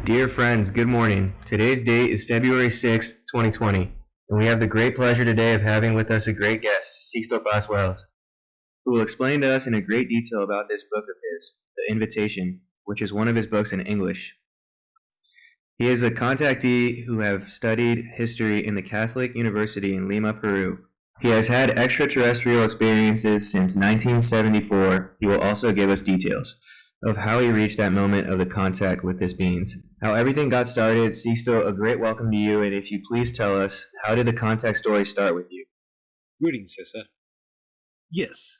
Dear friends, good morning. Today's date is February 6th, 2020, and we have the great pleasure today of having with us a great guest, Sixto Wells, who will explain to us in a great detail about this book of his, The Invitation, which is one of his books in English. He is a contactee who have studied history in the Catholic University in Lima, Peru. He has had extraterrestrial experiences since 1974. He will also give us details of how he reached that moment of the contact with his beings. How everything got started. Sixto, a great welcome to you, and if you please tell us, how did the contact story start with you? Greetings, Cesar. Yes,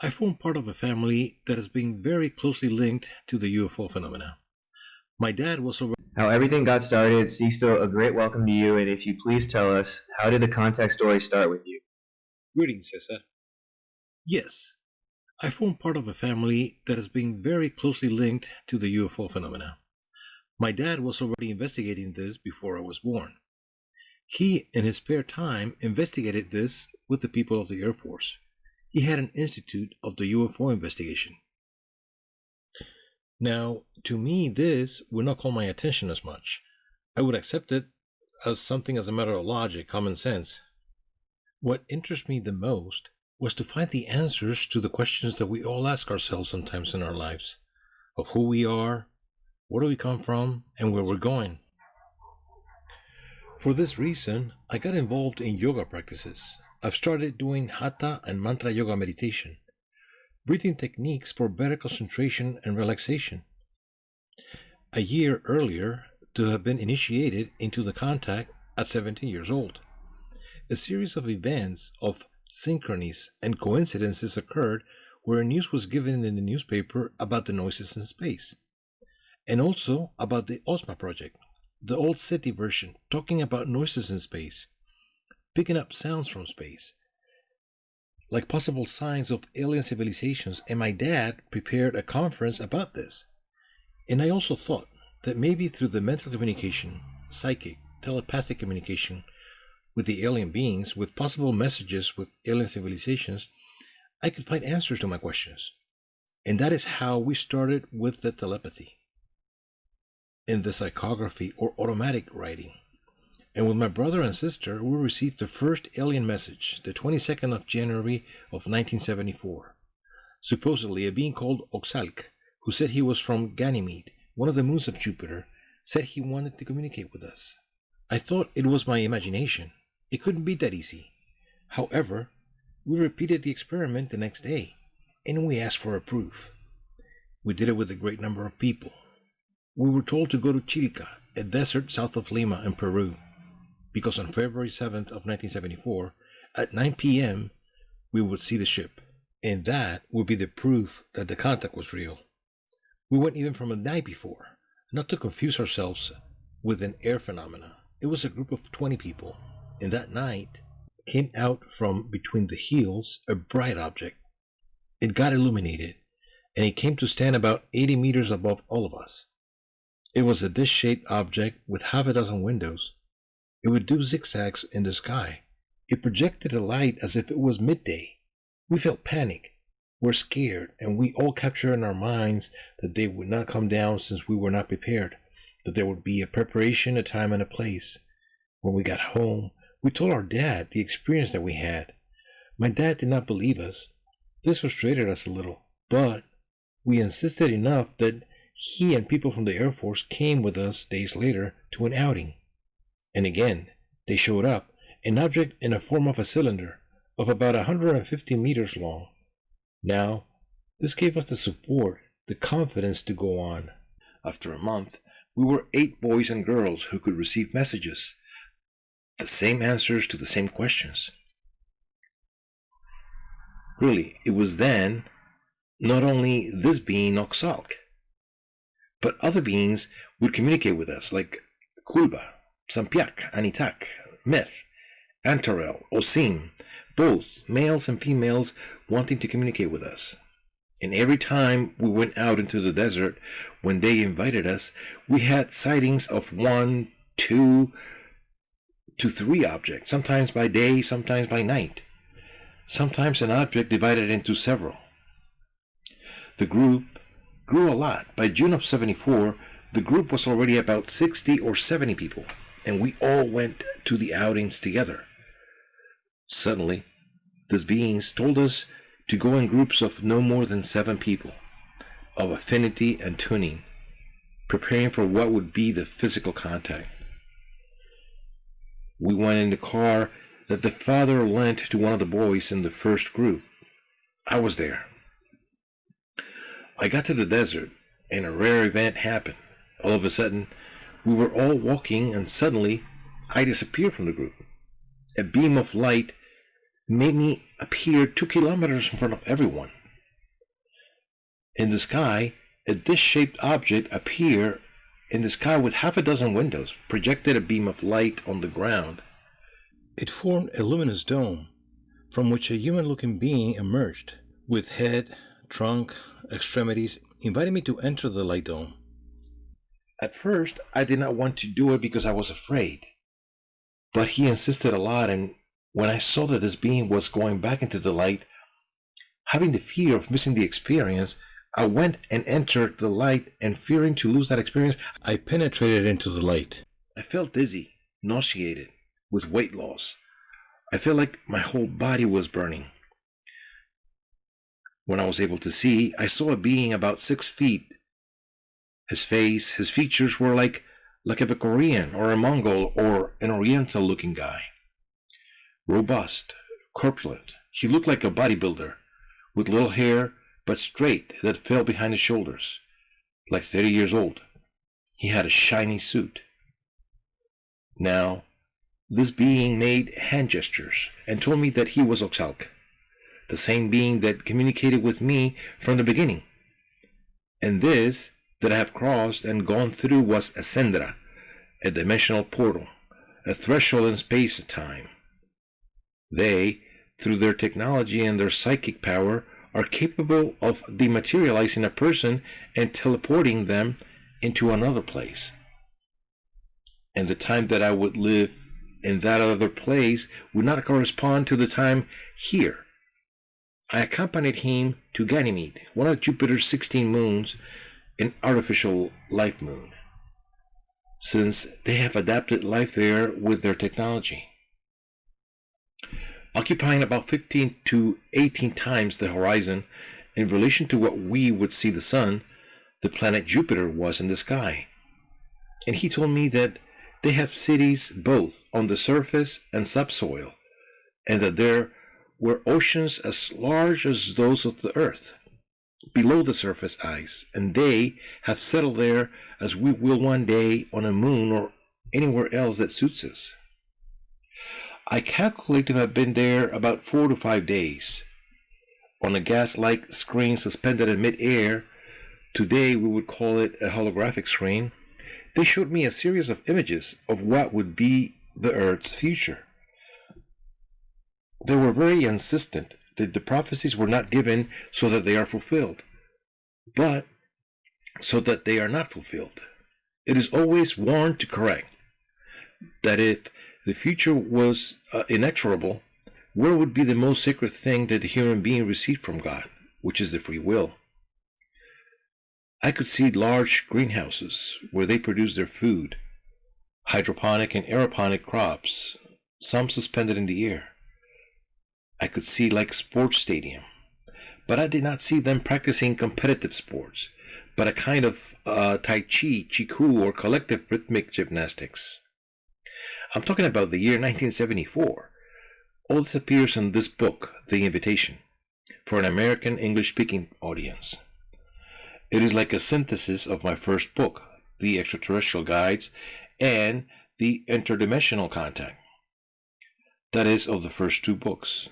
I form part of a family that has been very closely linked to the UFO phenomena. My dad was over. How everything got started. Sixto, a great welcome to you, and if you please tell us, how did the contact story start with you? Greetings, Cesar. Yes, I form part of a family that has been very closely linked to the UFO phenomena. My dad was already investigating this before I was born. He, in his spare time, investigated this with the people of the Air Force. He had an institute of the UFO investigation. Now, to me, this would not call my attention as much. I would accept it as something as a matter of logic, common sense. What interests me the most was to find the answers to the questions that we all ask ourselves sometimes in our lives, of who we are, where do we come from, and where we're going. For this reason, I got involved in yoga practices. I've started doing hatha and mantra yoga meditation, breathing techniques for better concentration and relaxation. A year earlier, to have been initiated into the contact at 17 years old. A series of events of synchronies and coincidences occurred where news was given in the newspaper about the noises in space, and also about the OSMA project, the old SETI version, talking about noises in space, picking up sounds from space, like possible signs of alien civilizations, and my dad prepared a conference about this. And I also thought that maybe through the mental communication, psychic, telepathic communication with the alien beings, with possible messages with alien civilizations, I could find answers to my questions. And that is how we started with the telepathy in the psychography or automatic writing. And with my brother and sister, we received the first alien message, the 22nd of January of 1974. Supposedly, a being called Oxalc, who said he was from Ganymede, one of the moons of Jupiter, said he wanted to communicate with us. I thought it was my imagination. It couldn't be that easy. However, we repeated the experiment the next day, and we asked for a proof. We did it with a great number of people. We were told to go to Chilca, a desert south of Lima in Peru, because on February 7th of 1974, at 9 p.m., we would see the ship, and that would be the proof that the contact was real. We went even from the night before, not to confuse ourselves with an air phenomena. It was a group of 20 people, and that night came out from between the hills a bright object. It got illuminated, and it came to stand about 80 meters above all of us. It was a dish-shaped object with half a dozen windows. It would do zigzags in the sky. It projected a light as if it was midday. We felt panic. We're scared, and we all captured in our minds that they would not come down since we were not prepared, that there would be a preparation, a time, and a place. When we got home, we told our dad the experience that we had. My dad did not believe us. This frustrated us a little, but we insisted enough that he and people from the Air Force came with us days later to an outing. And again, they showed up, an object in the form of a cylinder of about 150 meters long. Now, this gave us the support, the confidence to go on. After a month, we were 8 boys and girls who could receive messages, the same answers to the same questions. Really, it was then not only this being Oxalc, but other beings would communicate with us, like Kulba, Sampiak, Anitak, Meth, Antarel, Osim, both males and females wanting to communicate with us. And every time we went out into the desert, when they invited us, we had sightings of 1, 2 to 3 objects, sometimes by day, sometimes by night. Sometimes an object divided into several. The group grew a lot. By June of '74, The group was already about 60 or 70 people, and we all went to the outings together. Suddenly, these beings told us to go in groups of no more than 7 people, of affinity and tuning, preparing for what would be the physical contact. We went in the car that the father lent to one of the boys in the first group. I was there. I got to the desert, and a rare event happened. All of a sudden, we were all walking, and suddenly, I disappeared from the group. A beam of light made me appear 2 kilometers in front of everyone. In the sky, a dish-shaped object appeared in the sky with half a dozen windows, projected a beam of light on the ground. It formed a luminous dome, from which a human-looking being emerged, with head, trunk, extremities, inviting me to enter the light dome. At first, I did not want to do it because I was afraid. But he insisted a lot, and when I saw that this being was going back into the light, having the fear of missing the experience, I went and entered the light, and fearing to lose that experience, I penetrated into the light. I felt dizzy, nauseated, with weight loss. I felt like my whole body was burning. When I was able to see, I saw a being about 6 feet. His face, his features were like of a Korean or a Mongol or an Oriental-looking guy. Robust, corpulent. He looked like a bodybuilder, with little hair, but straight, that fell behind his shoulders, like 30 years old. He had a shiny suit. Now, this being made hand gestures and told me that he was Oxalc, the same being that communicated with me from the beginning. And this that I have crossed and gone through was a Sendra, a dimensional portal, a threshold in space and time. They, through their technology and their psychic power, are capable of dematerializing a person and teleporting them into another place. And the time that I would live in that other place would not correspond to the time here. I accompanied him to Ganymede, one of Jupiter's 16 moons, an artificial life moon, since they have adapted life there with their technology. Occupying about 15 to 18 times the horizon in relation to what we would see the sun, the planet Jupiter was in the sky. And he told me that they have cities both on the surface and subsoil, and that there were oceans as large as those of the earth, below the surface ice, and they have settled there as we will one day on a moon or anywhere else that suits us. I calculate to have been there about 4 to 5 days. On a gas-like screen suspended in mid-air, today we would call it a holographic screen, they showed me a series of images of what would be the Earth's future. They were very insistent that the prophecies were not given so that they are fulfilled, but so that they are not fulfilled. It is always warned to correct that if the future was inexorable, where would be the most sacred thing that the human being received from God, which is the free will? I could see large greenhouses where they produce their food, hydroponic and aeroponic crops, some suspended in the air. I could see like sports stadium, but I did not see them practicing competitive sports, but a kind of Tai Chi, Chiku, or collective rhythmic gymnastics. I'm talking about the year 1974. All this appears in this book, The Invitation, for an American English-speaking audience. It is like a synthesis of my first book, The Extraterrestrial Guides, and The Interdimensional Contact. That is, of the first 2 books.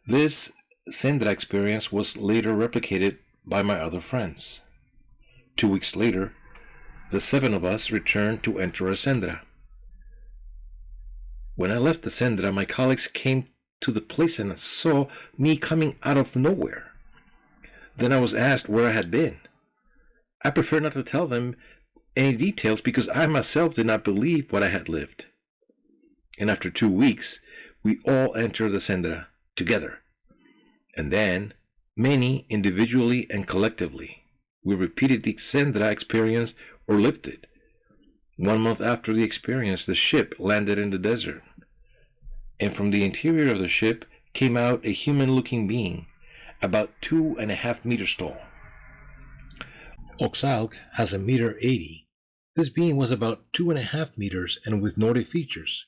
This Sendra experience was later replicated by my other friends. 2 weeks later, the 7 of us returned to enter a Sendra. When I left the Sendra, my colleagues came to the place and saw me coming out of nowhere. Then I was asked where I had been. I prefer not to tell them any details because I myself did not believe what I had lived. And after 2 weeks, we all entered the Sendra together. And then, many individually and collectively, We repeatedly sent that experience or lifted. 1 month after the experience, the ship landed in the desert, and from the interior of the ship came out a human-looking being, about 2.5 meters tall. Oxalc has 1.80 meters. This being was about 2.5 meters and with Nordic features.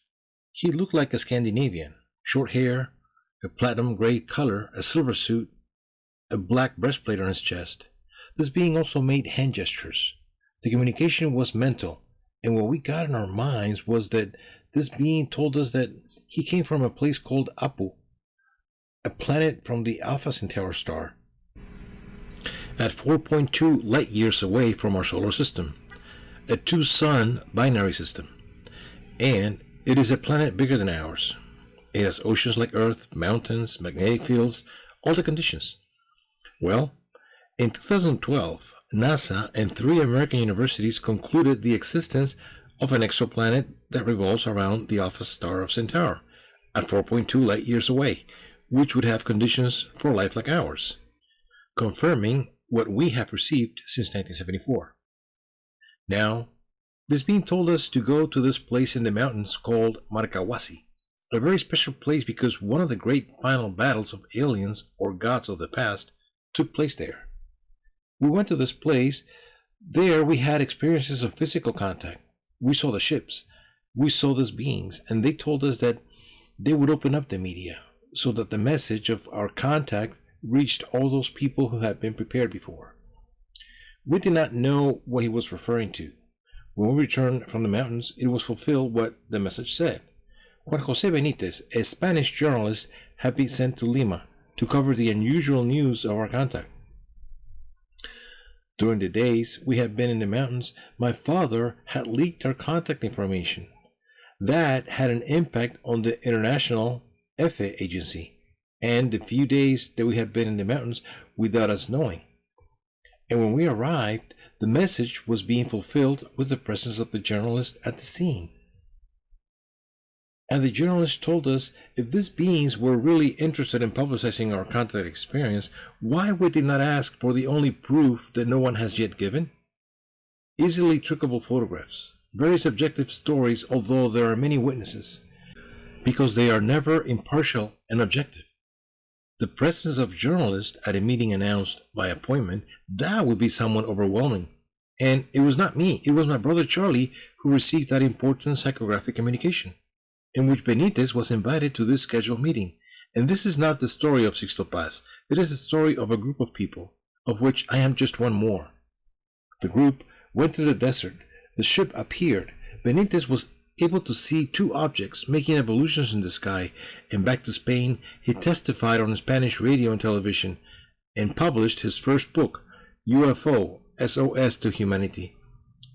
He looked like a Scandinavian, short hair, a platinum gray color, a silver suit, a black breastplate on his chest. This being also made hand gestures. The communication was mental, and what we got in our minds was that this being told us that he came from a place called Apu, a planet from the Alpha Centauri star, at 4.2 light years away from our solar system, a two-sun binary system, and it is a planet bigger than ours. It has oceans like Earth, mountains, magnetic fields, all the conditions. Well, in 2012, NASA and 3 American universities concluded the existence of an exoplanet that revolves around the Alpha star of Centaur at 4.2 light years away, which would have conditions for life like ours, confirming what we have received since 1974. Now, this being told us to go to this place in the mountains called Markawasi, a very special place because one of the great final battles of aliens or gods of the past took place there. We went to this place. There we had experiences of physical contact. We saw the ships. We saw these beings, and they told us that they would open up the media so that the message of our contact reached all those people who had been prepared before. We did not know what he was referring to. When we returned from the mountains, it was fulfilled what the message said. Juan Jose Benitez, a Spanish journalist, had been sent to Lima to cover the unusual news of our contact. During the days we had been in the mountains, my father had leaked our contact information. That had an impact on the International EFE agency, and the few days that we had been in the mountains without us knowing. And when we arrived, the message was being fulfilled with the presence of the journalist at the scene. And the journalist told us if these beings were really interested in publicizing our contact experience, why would they not ask for the only proof that no one has yet given? Easily trickable photographs, very subjective stories, although there are many witnesses, because they are never impartial and objective. The presence of journalists at a meeting announced by appointment, that would be somewhat overwhelming. And it was not me, it was my brother Charlie who received that important psychographic communication, in which Benitez was invited to this scheduled meeting. And this is not the story of Sixto Paz. It is the story of a group of people, of which I am just one more. The group went to the desert. The ship appeared. Benitez was able to see 2 objects making evolutions in the sky, and back to Spain, he testified on Spanish radio and television, and published his first book, UFO, SOS to Humanity,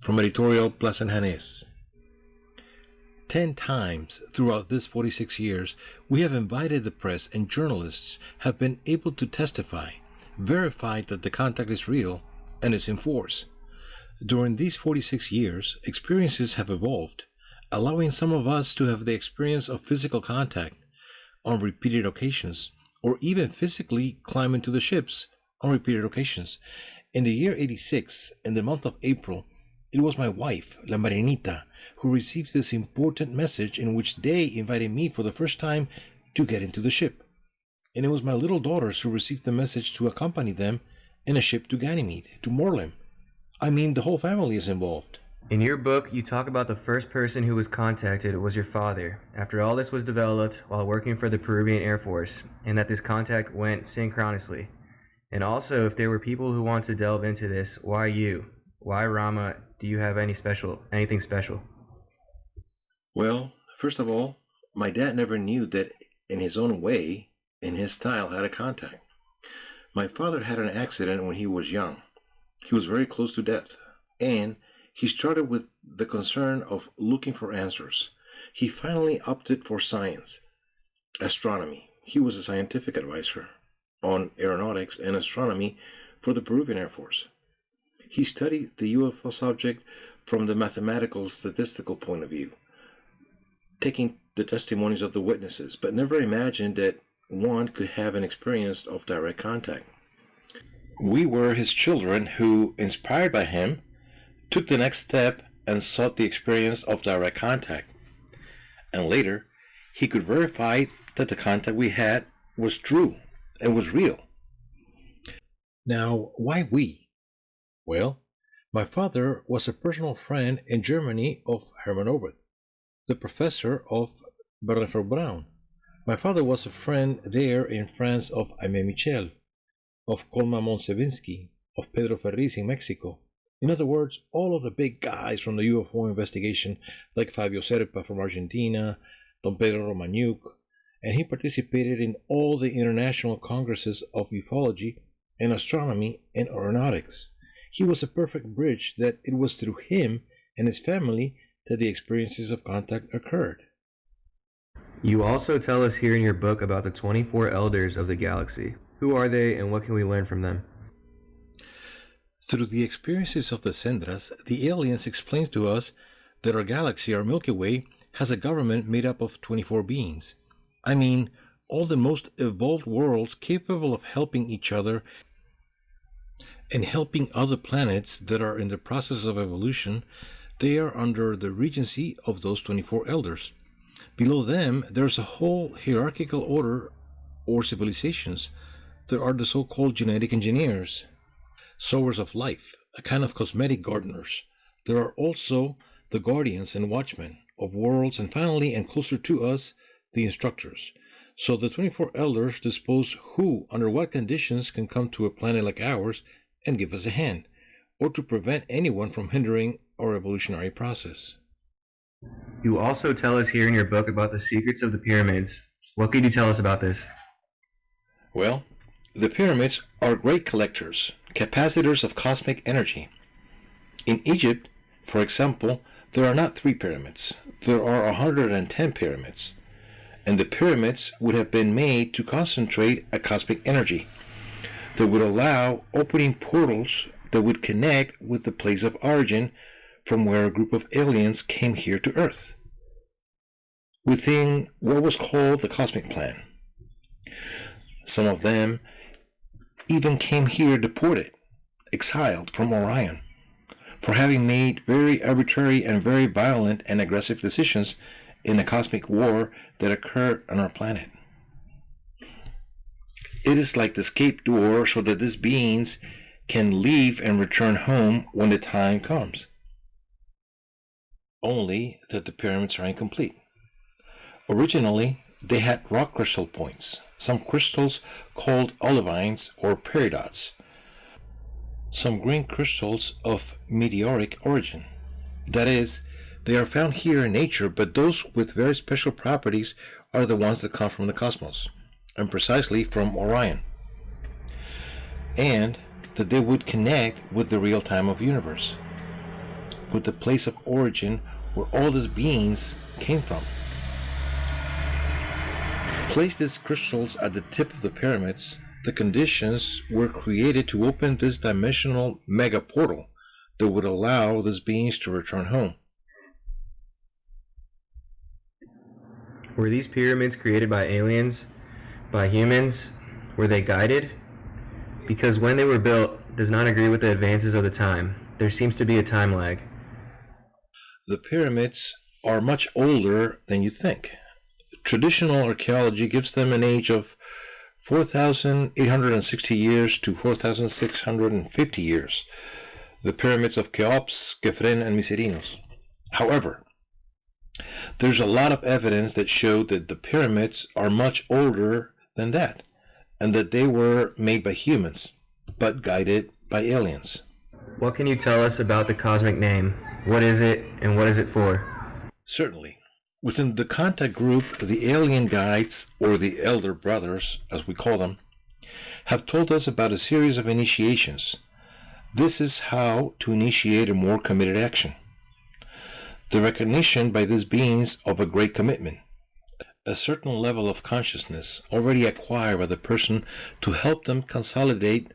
from editorial Plaza Janés. 10 times throughout this 46 years, we have invited the press, and journalists have been able to testify, verified that the contact is real and is in force. During these 46 years, experiences have evolved, allowing some of us to have the experience of physical contact on repeated occasions, or even physically climb into the ships on repeated occasions. In the year 86, in the month of April, it was my wife, La Marinita, who received this important message in which they invited me for the first time to get into the ship. And it was my little daughters who received the message to accompany them in a ship to Ganymede, to Morlem. I mean, the whole family is involved. In your book, you talk about the first person who was contacted was your father, after all this was developed while working for the Peruvian Air Force, and that this contact went synchronously. And also, if there were people who want to delve into this, why you? Why Rama? Do you have anything special? Well, first of all, my dad never knew that in his own way, in his style, had a contact. My father had an accident when he was young. He was very close to death, and he started with the concern of looking for answers. He finally opted for science, astronomy. He was a scientific advisor on aeronautics and astronomy for the Peruvian Air Force. He studied the UFO subject from the mathematical, statistical point of view, taking the testimonies of the witnesses, but never imagined that one could have an experience of direct contact. We were his children who, inspired by him, took the next step and sought the experience of direct contact. And later, he could verify that the contact we had was true and was real. Now, why we? Well, my father was a personal friend in Germany of Hermann Oberth, the professor of Bernard Braun. My father was a friend there in France of Aimé Michel, of Colman Monsevinsky, of Pedro Ferriz in Mexico. In other words, all of the big guys from the UFO investigation, like Fabio Serpa from Argentina, Don Pedro Romaniuk, and he participated in all the international congresses of ufology and astronomy and aeronautics. He was a perfect bridge that it was through him and his family that the experiences of contact occurred. You also tell us here in your book about the 24 elders of the galaxy. Who are they and what can we learn from them? Through the experiences of the Sendras, the aliens explain to us that our galaxy, our Milky Way, has a government made up of 24 beings. I mean, all the most evolved worlds capable of helping each other and helping other planets that are in the process of evolution, they are under the regency of those 24 elders. Below them, there's a whole hierarchical order or civilizations that are the so-called genetic engineers, sowers of life, a kind of cosmetic gardeners. There are also the guardians and watchmen of worlds, and finally, and closer to us, the instructors. So the 24 elders dispose who, under what conditions, can come to a planet like ours and give us a hand, or to prevent anyone from hindering our evolutionary process. You also tell us here in your book about the secrets of the pyramids. What could you tell us about this? Well, the pyramids are great collectors, capacitors of cosmic energy. In Egypt, for example, there are not 3 pyramids. There are 110 pyramids. And the pyramids would have been made to concentrate a cosmic energy that would allow opening portals that would connect with the place of origin from where a group of aliens came here to Earth, within what was called the cosmic plan. Some of them even came here deported, exiled from Orion, for having made very arbitrary and very violent and aggressive decisions in the cosmic war that occurred on our planet. It is like the escape door so that these beings can leave and return home when the time comes. Only that the pyramids are incomplete. Originally, they had rock crystal points, some crystals called olivines or peridots, some green crystals of meteoric origin. That is, they are found here in nature, but those with very special properties are the ones that come from the cosmos, and precisely from Orion. And that they would connect with the real time of universe, with the place of origin where all these beings came from. Place these crystals at the tip of the pyramids, the conditions were created to open this dimensional mega portal that would allow these beings to return home. Were these pyramids created by aliens? By humans? Were they guided? Because when they were built does not agree with the advances of the time. There seems to be a time lag. The pyramids are much older than you think. Traditional archaeology gives them an age of 4,860 years to 4,650 years. The pyramids of Cheops, Kefren, and Myserinos. However, there's a lot of evidence that show that the pyramids are much older than that, and that they were made by humans, but guided by aliens. What can you tell us about the cosmic name? What is it, and what is it for? Certainly. Within the contact group, the alien guides, or the elder brothers, as we call them, have told us about a series of initiations. This is how to initiate a more committed action. The recognition by these beings of a great commitment, a certain level of consciousness already acquired by the person to help them consolidate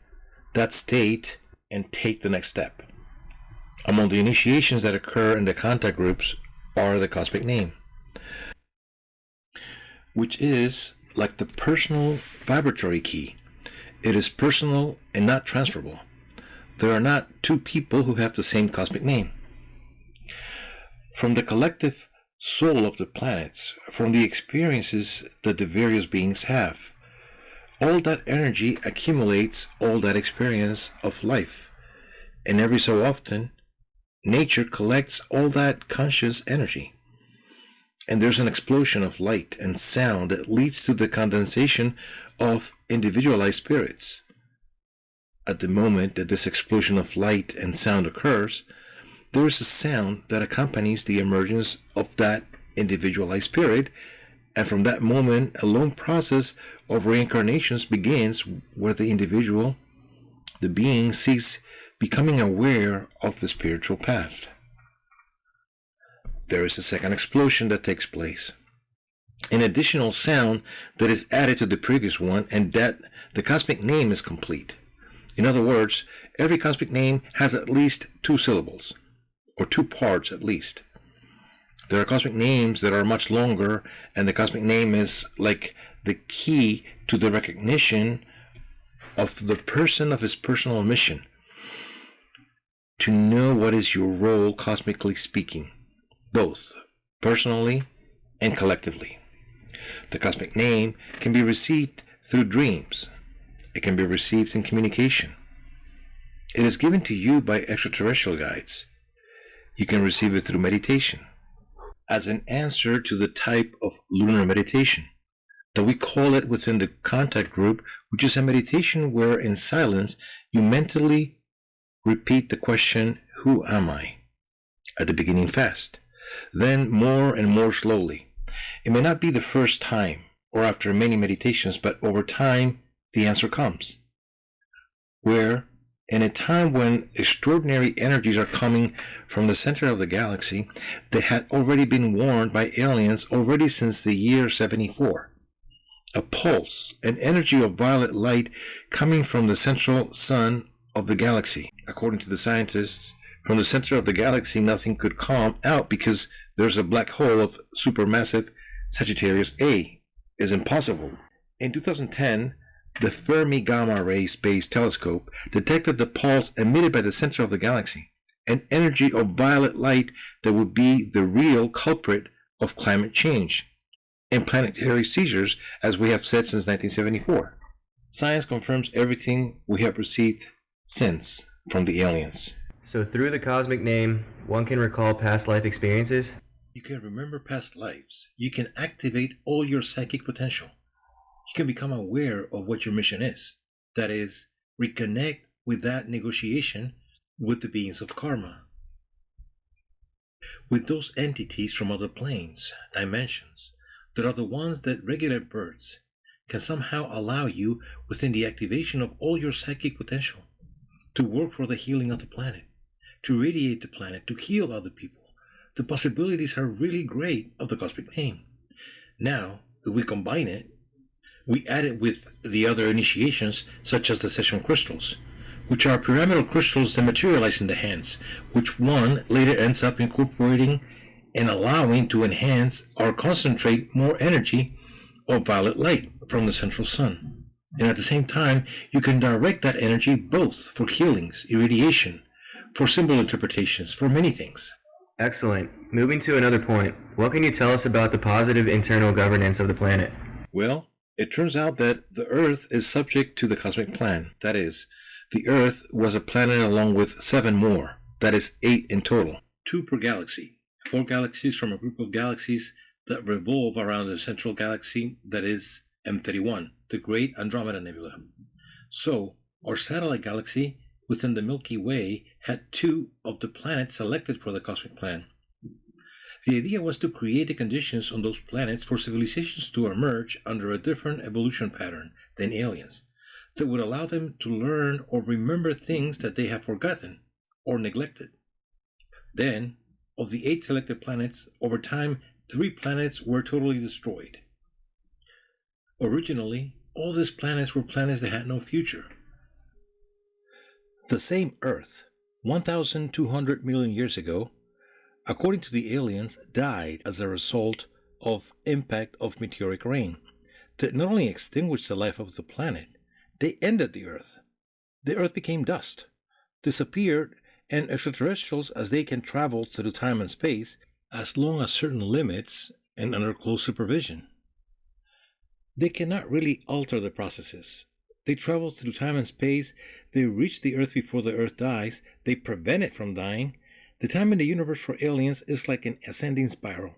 that state and take the next step. Among the initiations that occur in the contact groups are the cosmic name, which is like the personal vibratory key. It is personal and not transferable. There are not two people who have the same cosmic name. From the collective soul of the planets, from the experiences that the various beings have, all that energy accumulates all that experience of life, and every so often, nature collects all that conscious energy. And there's an explosion of light and sound that leads to the condensation of individualized spirits. At the moment that this explosion of light and sound occurs, there is a sound that accompanies the emergence of that individualized spirit, and from that moment, a long process of reincarnations begins where the individual, the being, seeks becoming aware of the spiritual path. There is a second explosion that takes place. An additional sound that is added to the previous one, and that the cosmic name is complete. In other words, every cosmic name has at least two syllables, or two parts at least. There are cosmic names that are much longer, and the cosmic name is like the key to the recognition of the person of his personal mission, to know what is your role cosmically speaking, both personally and collectively. The cosmic name can be received through dreams. It can be received in communication. It is given to you by extraterrestrial guides. You can receive it through meditation, as an answer to the type of lunar meditation that we call it within the contact group, which is a meditation where in silence you mentally repeat the question, "Who am I?" at the beginning fast, then more and more slowly. It may not be the first time or after many meditations, but over time the answer comes. Where in a time when extraordinary energies are coming from the center of the galaxy that had already been warned by aliens already since the year 74. A pulse, an energy of violet light coming from the central sun of the galaxy. According to the scientists, from the center of the galaxy nothing could come out because there's a black hole of supermassive Sagittarius A. Is impossible. In 2010, the Fermi Gamma Ray Space Telescope detected the pulse emitted by the center of the galaxy, an energy of violet light that would be the real culprit of climate change and planetary seizures, as we have said since 1974. Science confirms everything we have received since from the aliens. So through the cosmic name, one can recall past life experiences? You can remember past lives. You can activate all your psychic potential. You can become aware of what your mission is. That is, reconnect with that negotiation with the beings of karma, with those entities from other planes, dimensions, that are the ones that regular births can somehow allow you within the activation of all your psychic potential to work for the healing of the planet, to radiate the planet, to heal other people. The possibilities are really great of the cosmic name. Now, if we combine it, we add it with the other initiations, such as the session crystals, which are pyramidal crystals that materialize in the hands, which one later ends up incorporating and allowing to enhance or concentrate more energy of violet light from the central sun. And at the same time, you can direct that energy both for healings, irradiation, for symbol interpretations, for many things. Excellent. Moving to another point, what can you tell us about the positive internal governance of the planet? Well, it turns out that the Earth is subject to the cosmic plan. That is, the Earth was a planet along with 7 more. That is 8 in total. 2 per galaxy. 4 galaxies from a group of galaxies that revolve around the central galaxy, that is M31, the Great Andromeda Nebula. So, our satellite galaxy within the Milky Way had 2 of the planets selected for the cosmic plan. The idea was to create the conditions on those planets for civilizations to emerge under a different evolution pattern than aliens, that would allow them to learn or remember things that they have forgotten or neglected. Then, of the 8 selected planets, over time 3 planets were totally destroyed. Originally, all these planets were planets that had no future. The same Earth, 1,200 million years ago, according to the aliens, died as a result of impact of meteoric rain that not only extinguished the life of the planet, They ended the Earth. The Earth became dust, disappeared, and extraterrestrials, as they can travel through time and space, as long as certain limits and under close supervision. They cannot really alter the processes. They travel through time and space, they reach the Earth before the Earth dies, they prevent it from dying. The time in the universe for aliens is like an ascending spiral.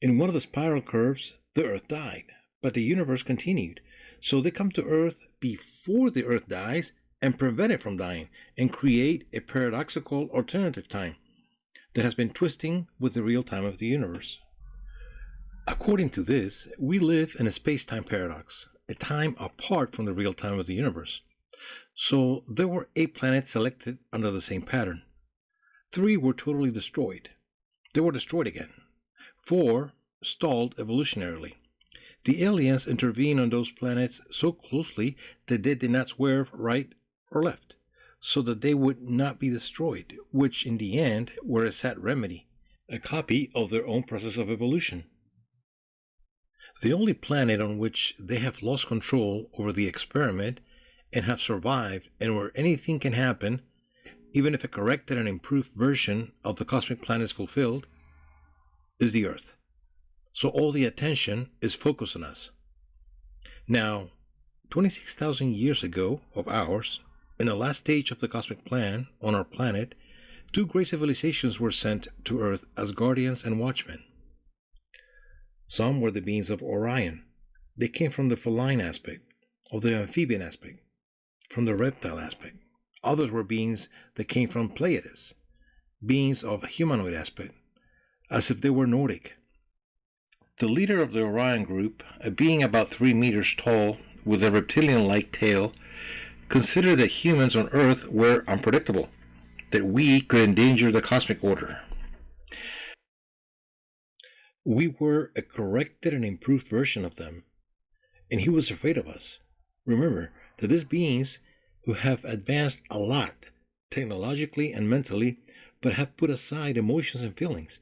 In one of the spiral curves, the Earth died, but the universe continued. So they come to Earth before the Earth dies and prevent it from dying and create a paradoxical alternative time that has been twisting with the real time of the universe. According to this, we live in a space-time paradox, a time apart from the real time of the universe. So there were 8 planets selected under the same pattern. 3 were totally destroyed. They were destroyed again. 4 stalled evolutionarily. The aliens intervened on those planets so closely that they did not swerve right or left, so that they would not be destroyed, which in the end were a sad remedy, a copy of their own process of evolution. The only planet on which they have lost control over the experiment and have survived, and where anything can happen, even if a corrected and improved version of the cosmic plan is fulfilled, is the Earth. So all the attention is focused on us. Now, 26,000 years ago of ours, in the last stage of the cosmic plan on our planet, 2 great civilizations were sent to Earth as guardians and watchmen. Some were the beings of Orion. They came from the feline aspect, of the amphibian aspect, from the reptile aspect. Others were beings that came from Pleiades, beings of humanoid aspect, as if they were Nordic. The leader of the Orion group, a being about 3 meters tall with a reptilian-like tail, considered that humans on Earth were unpredictable, that we could endanger the cosmic order. We were a corrected and improved version of them, and he was afraid of us. Remember that these beings who have advanced a lot, technologically and mentally, but have put aside emotions and feelings.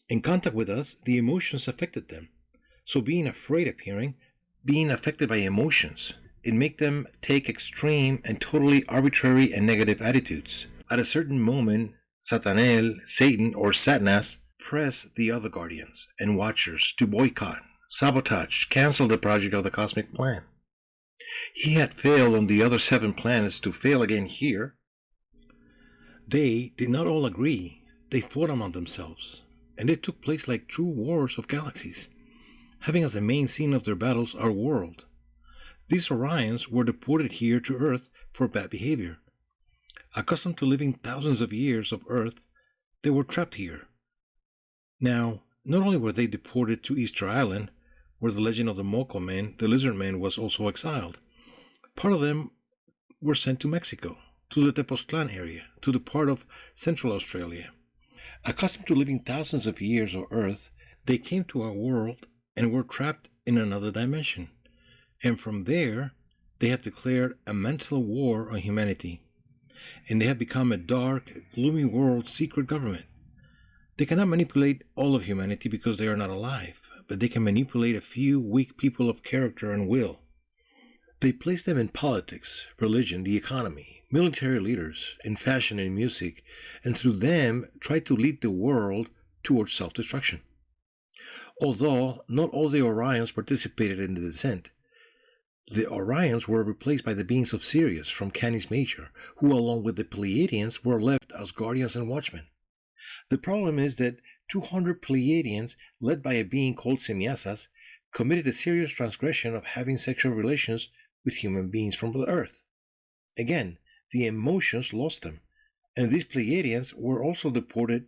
In contact with us, the emotions affected them. So being afraid appearing, being affected by emotions, it make them take extreme and totally arbitrary and negative attitudes. At a certain moment, Satané, Satan, or Satanas press the other guardians and watchers to boycott, sabotage, cancel the project of the cosmic plan. He had failed on the other 7 planets to fail again here. They did not all agree. They fought among themselves, and it took place like true wars of galaxies, having as the main scene of their battles our world. These Orions were deported here to Earth for bad behavior. Accustomed to living thousands of years of Earth, they were trapped here. Now, not only were they deported to Easter Island, where the legend of the Moco Man, the lizard man, was also exiled, part of them were sent to Mexico, to the Tepoztlan area, to the part of Central Australia. Accustomed to living thousands of years on Earth, they came to our world and were trapped in another dimension. And from there, they have declared a mental war on humanity. And they have become a dark, gloomy world secret government. They cannot manipulate all of humanity because they are not alive, but they can manipulate a few weak people of character and will. They place them in politics, religion, the economy, military leaders, in fashion and music, and through them try to lead the world towards self-destruction. Although not all the Orions participated in the descent, the Orions were replaced by the beings of Sirius from Canis Major, who along with the Pleiadians were left as guardians and watchmen. The problem is that 200 Pleiadians, led by a being called Semyasas, committed a serious transgression of having sexual relations with human beings from the Earth. Again, the emotions lost them, and these Pleiadians were also deported.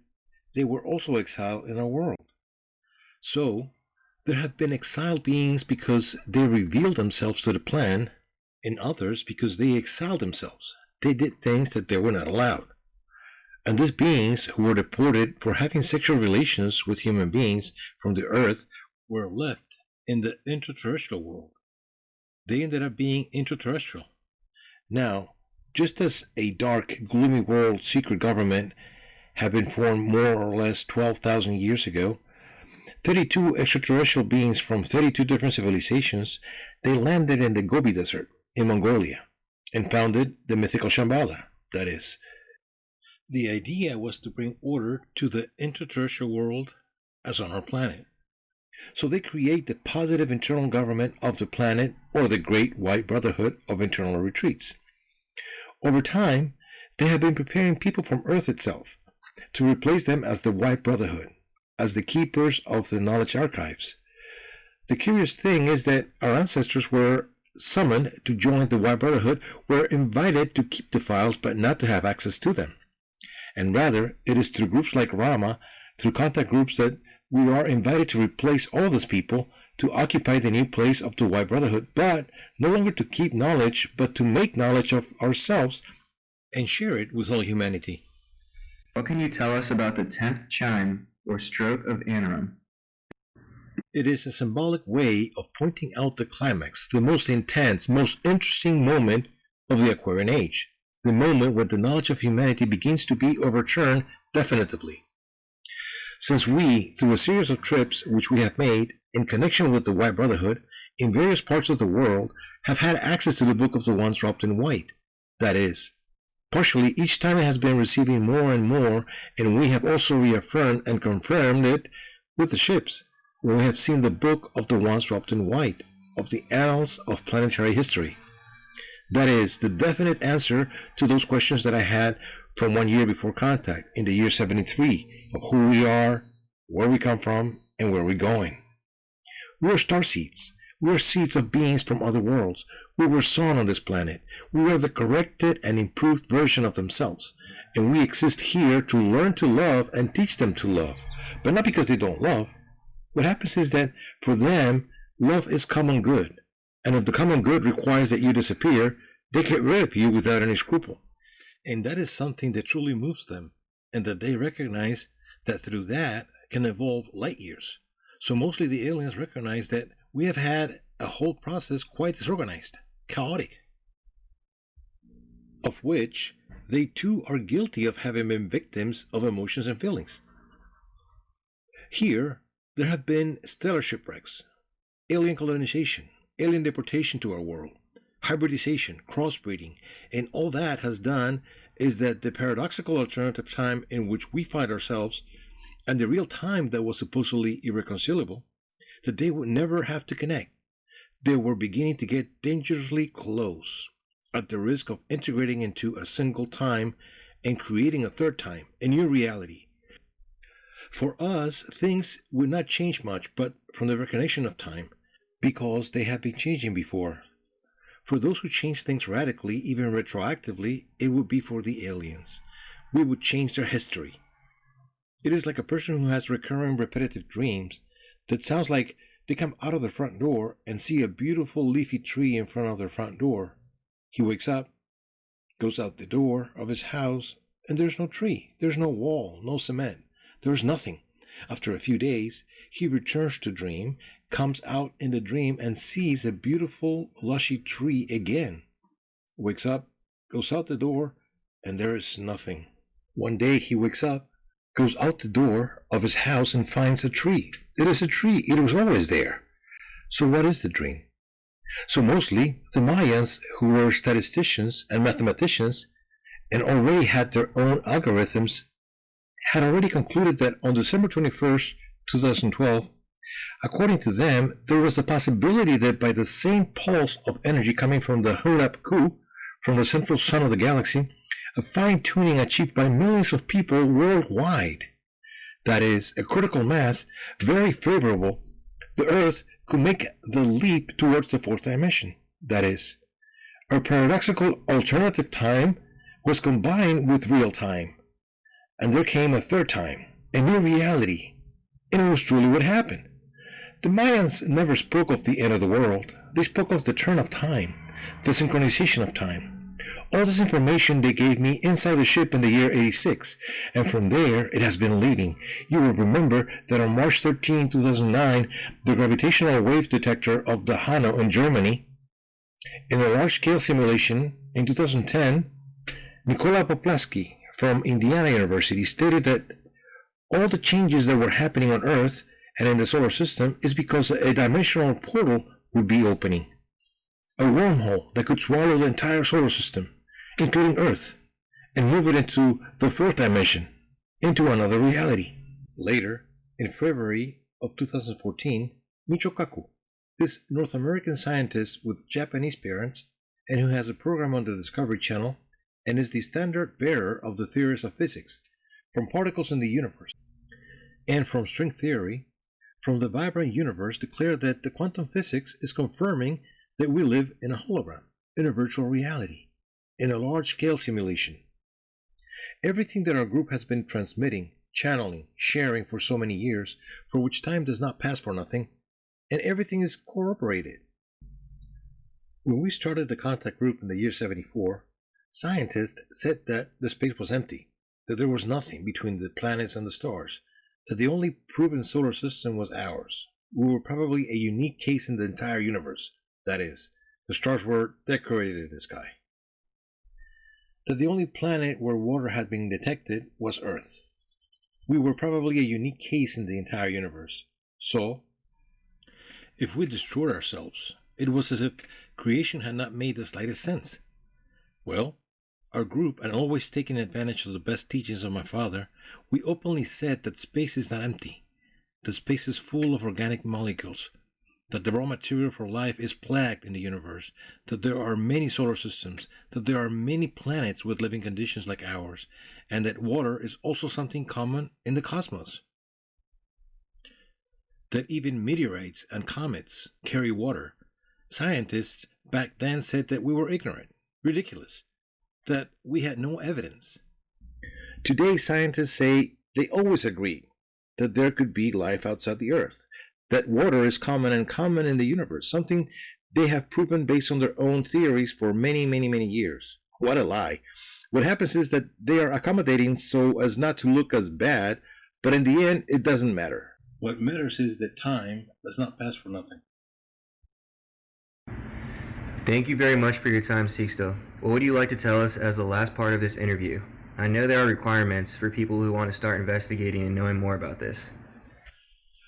They were also exiled in our world. So, there have been exiled beings because they revealed themselves to the plan, and others because they exiled themselves. They did things that they were not allowed. And these beings who were deported for having sexual relations with human beings from the Earth were left in the interterrestrial world. They ended up being interterrestrial. Now, just as a dark, gloomy world secret government had been formed more or less 12,000 years ago, 32 extraterrestrial beings from 32 different civilizations, they landed in the Gobi Desert, in Mongolia and founded the mythical Shambhala. That is, the idea was to bring order to the interterrestrial world as on our planet. So they create the positive internal government of the planet, or the Great White Brotherhood of Internal Retreats. Over time, they have been preparing people from Earth itself to replace them as the White Brotherhood, as the keepers of the knowledge archives. The curious thing is that our ancestors were summoned to join the White Brotherhood, were invited to keep the files but not to have access to them. And rather, it is through groups like Rama, through contact groups, that we are invited to replace all these people, to occupy the new place of the White Brotherhood, but no longer to keep knowledge, but to make knowledge of ourselves and share it with all humanity. What can you tell us about the 10th chime, or stroke of Anarim? It is a symbolic way of pointing out the climax, the most intense, most interesting moment of the Aquarian Age, the moment when the knowledge of humanity begins to be overturned definitively. Since we, through a series of trips which we have made in connection with the White Brotherhood in various parts of the world, have had access to the Book of the Ones Robed in White, that is, partially each time it has been receiving more and more, and we have also reaffirmed and confirmed it with the ships, when we have seen the Book of the Ones Robed in White, of the Annals of Planetary History. That is, the definite answer to those questions that I had from 1 year before contact, in the year 73, of who we are, where we come from, and where we're going. We are star seeds. We are seeds of beings from other worlds. We were sown on this planet. We are the corrected and improved version of themselves, and we exist here to learn to love and teach them to love, but not because they don't love. What happens is that for them, love is common good, and if the common good requires that you disappear, they get rid of you without any scruple. And that is something that truly moves them, and that they recognize that through that can evolve light years. So mostly the aliens recognize that we have had a whole process quite disorganized, chaotic, of which they too are guilty of having been victims of emotions and feelings. Here, there have been stellar shipwrecks, alien colonization, alien deportation to our world, hybridization, crossbreeding, and all that has done is that the paradoxical alternative time in which we find ourselves and the real time that was supposedly irreconcilable, that they would never have to connect. They were beginning to get dangerously close, at the risk of integrating into a single time and creating a third time, a new reality. For us, things would not change much but from the recognition of time, because they have been changing before. For those who change things radically, even retroactively, it would be for the aliens. We would change their history. It is like a person who has recurring repetitive dreams that sounds like they come out of their front door and see a beautiful leafy tree in front of their front door. He wakes up, goes out the door of his house, and there's no tree, there's no wall, no cement, there's nothing. After a few days, he returns to dream, comes out in the dream and sees a beautiful lushy tree again. Wakes up, goes out the door, and there is nothing. One day he wakes up, goes out the door of his house and finds a tree. It is a tree. It was always there. So what is the dream? So mostly the Mayans, who were statisticians and mathematicians and already had their own algorithms, had already concluded that on December 21st, 2012, according to them, there was a possibility that by the same pulse of energy coming from the Hulap-Ku, from the central sun of the galaxy, a fine-tuning achieved by millions of people worldwide, that is, a critical mass very favorable, the Earth could make the leap towards the fourth dimension. That is, our paradoxical alternative time was combined with real time, and there came a third time, a new reality, and it was truly what happened. The Mayans never spoke of the end of the world. They spoke of the turn of time, the synchronization of time. All this information they gave me inside the ship in the year 86, and from there it has been leading. You will remember that on March 13, 2009, the gravitational wave detector of the Hanau in Germany, in a large-scale simulation in 2010, Nikola Poplaski from Indiana University stated that all the changes that were happening on Earth and in the solar system is because a dimensional portal would be opening. a wormhole that could swallow the entire solar system, including Earth, and move it into the fourth dimension, into another reality. Later, in February of 2014, Michio Kaku, this North American scientist with Japanese parents and who has a program on the Discovery Channel and is the standard bearer of the theories of physics, from particles in the universe and from string theory, from the vibrant universe, declared that the quantum physics is confirming that we live in a hologram, in a virtual reality, in a large-scale simulation. Everything that our group has been transmitting, channeling, sharing for so many years, for which time does not pass for nothing, and everything is corroborated. When we started the contact group in the year 74, scientists said that the space was empty, that there was nothing between the planets and the stars, that the only proven solar system was ours. We were probably a unique case in the entire universe. That is, the stars were decorated in the sky. That the only planet where water had been detected was Earth. We were probably a unique case in the entire universe. So, if we destroyed ourselves, it was as if creation had not made the slightest sense. Well, our group, and always taking advantage of the best teachings of my father, we openly said that space is not empty, that space is full of organic molecules, that the raw material for life is plagued in the universe, that there are many solar systems, that there are many planets with living conditions like ours, and that water is also something common in the cosmos. That even meteorites and comets carry water. Scientists back then said that we were ignorant, ridiculous, that we had no evidence. Today, scientists say they always agree that there could be life outside the Earth, that water is common in the universe, something they have proven based on their own theories for many, many, many years. What a lie. What happens is that they are accommodating so as not to look as bad, but in the end, it doesn't matter. What matters is that time does not pass for nothing. Thank you very much for your time, Sixto. What would you like to tell us as the last part of this interview? I know there are requirements for people who want to start investigating and knowing more about this.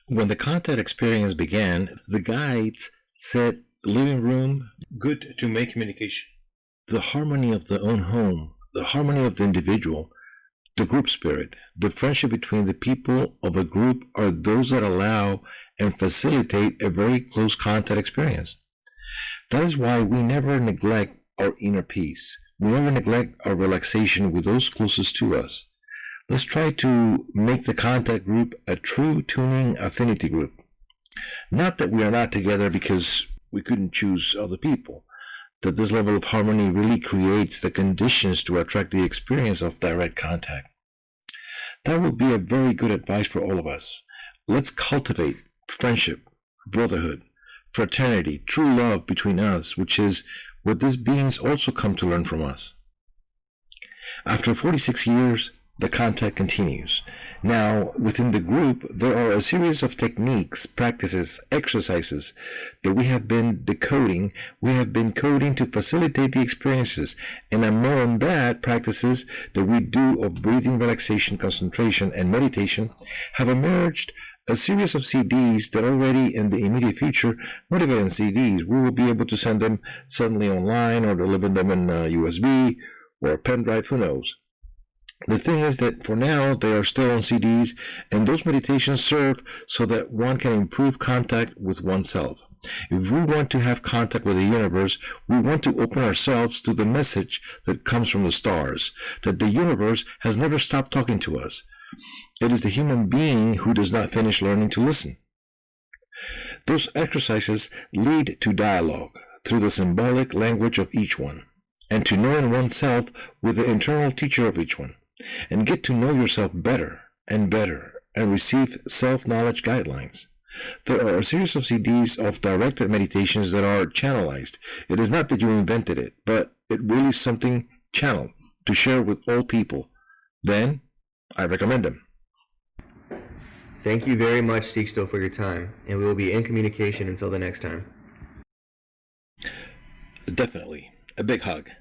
When the contact experience began, the guides said living room, good to make communication. The harmony of the own home, the harmony of the individual, the group spirit, the friendship between the people of a group are those that allow and facilitate a very close contact experience. That is why we never neglect our inner peace. We never neglect our relaxation with those closest to us. Let's try to make the contact group a true tuning affinity group. Not that we are not together because we couldn't choose other people, that this level of harmony really creates the conditions to attract the experience of direct contact. That would be a very good advice for all of us. Let's cultivate friendship, brotherhood, fraternity, true love between us, which is what these beings also come to learn from us. After 46 years, the contact continues. Now, within the group, there are a series of techniques, practices, exercises that we have been decoding. We have been coding to facilitate the experiences. And more on that, practices that we do of breathing, relaxation, concentration, and meditation have emerged a series of CDs that already in the immediate future, not even in CDs, we will be able to send them suddenly online or deliver them in USB or a pen drive, who knows. The thing is that for now, they are still on CDs, and those meditations serve so that one can improve contact with oneself. If we want to have contact with the universe, we want to open ourselves to the message that comes from the stars, that the universe has never stopped talking to us. It is the human being who does not finish learning to listen. Those exercises lead to dialogue through the symbolic language of each one, and to knowing oneself with the internal teacher of each one, and get to know yourself better, and receive self-knowledge guidelines. There are a series of CDs of directed meditations that are channelized. It is not that you invented it, but it really is something channeled to share with all people. Then, I recommend them. Thank you very much, Sixto, for your time, and we will be in communication until the next time. Definitely. A big hug.